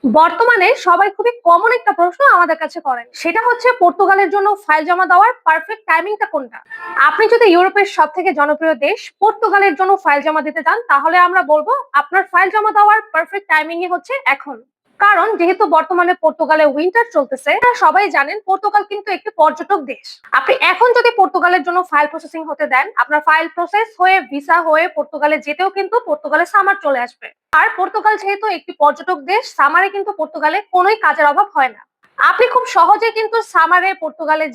বর্তমানে সবাই খুবই কমন একটা প্রশ্ন আমাদের কাছে করেন, সেটা হচ্ছে পর্তুগালের জন্য ফাইল জমা দেওয়ার পারফেক্ট টাইমিংটা কোনটা। আপনি যদি ইউরোপের সব থেকে জনপ্রিয় দেশ পর্তুগালের জন্য ফাইল জমা দিতে চান, তাহলে আমরা বলবো আপনার ফাইল জমা দেওয়ার পারফেক্ট টাইমিং হচ্ছে এখন। কারণ যেহেতু বর্তমানে পর্তুগালে উইন্টার চলতেছে, আপনারা সবাই জানেন পর্তুগাল কিন্তু একটি পর্যটক দেশ। আপনি এখন যদি পর্তুগালের জন্য ফাইল প্রসেসিং হতে দেন, আপনার ফাইল প্রসেস হয়ে ভিসা হয়ে পর্তুগালে যেতেও কিন্তু পর্তুগালে সামার চলে আসবে। আর পর্তুগাল যেহেতু একটি পর্যটক দেশ, সামারে কিন্তু পর্তুগালে কোনোই কাজের অভাব হয় না। আপনি খুব সহজে কিন্তু সামারে পর্তুগালে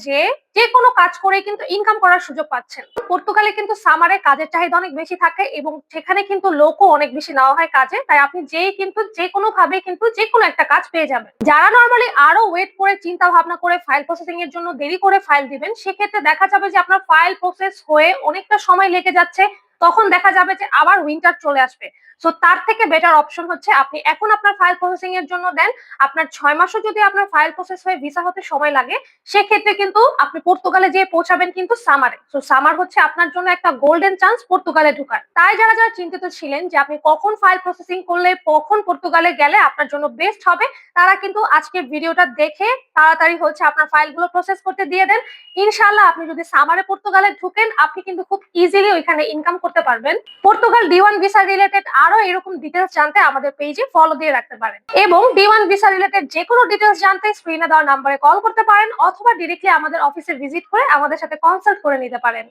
যে কোনো কাজ করে কিন্তু ইনকাম করার সুযোগ পাচ্ছেন। পর্তুগালে কিন্তু সামারে কাজের চাহিদা অনেক বেশি থাকে এবং সেখানে কিন্তু লোকও অনেক বেশি নেওয়া হয় কাজে, তাই আপনি কিন্তু যে কোনো ভাবে কিন্তু যে কোনো একটা কাজ পেয়ে যাবেন। যারা নর্মালি আরো ওয়েট করে চিন্তা ভাবনা করে ফাইল প্রসেসিং এর জন্য দেরি করে ফাইল দিবেন, সেক্ষেত্রে দেখা যাবে যে আপনার ফাইল প্রসেস হয়ে অনেকটা সময় লেগে যাচ্ছে। তখন দেখা যাবে যে আবার উইন্টার চলে আসবে। সো তার থেকে বেটার অপশন হচ্ছে আপনি এখন আপনার ফাইল প্রসেসিং এর জন্য দেন। আপনার 6 মাসও যদি আপনার ফাইল প্রসেস হয়ে ভিসা হতে সময় লাগে, সেক্ষেত্রে কিন্তু আপনি পর্তুগালে যেয়ে পৌঁছাবেন কিন্তু সামারে। সো সামার হচ্ছে আপনার জন্য একটা গোল্ডেন চান্স পর্তুগালে ঢোকার। তাই যারা যারা চিন্তিত ছিলেন যে আপনি কখন ফাইল প্রসেসিং করলে কখন পর্তুগালে গেলে আপনার জন্য বেস্ট হবে, তারা কিন্তু আজকের ভিডিওটা দেখে তাড়াতাড়ি হচ্ছে আপনার ফাইলগুলো প্রসেস করতে দিয়ে দেন। ইনশাআল্লাহ আপনি যদি সামারে পর্তুগালে ঢুকেন, আপনি কিন্তু খুব ইজিলি ওইখানে ইনকাম করতে পারবেন। পর্তুগাল ডি1 ভিসা রিলেটেড আরো এরকম ডিটেলস জানতে আমাদের পেজে ফলো দিয়ে রাখতে পারেন, এবং ডি1 ভিসা রিলেটেড যে কোনো ডিটেলস জানতে স্ক্রিনে দেওয়া নাম্বারে কল করতে পারেন, অথবা ডিরেক্টলি আমাদের অফিসে ভিজিট করে আমাদের সাথে কনসাল্ট করে নিতে পারেন।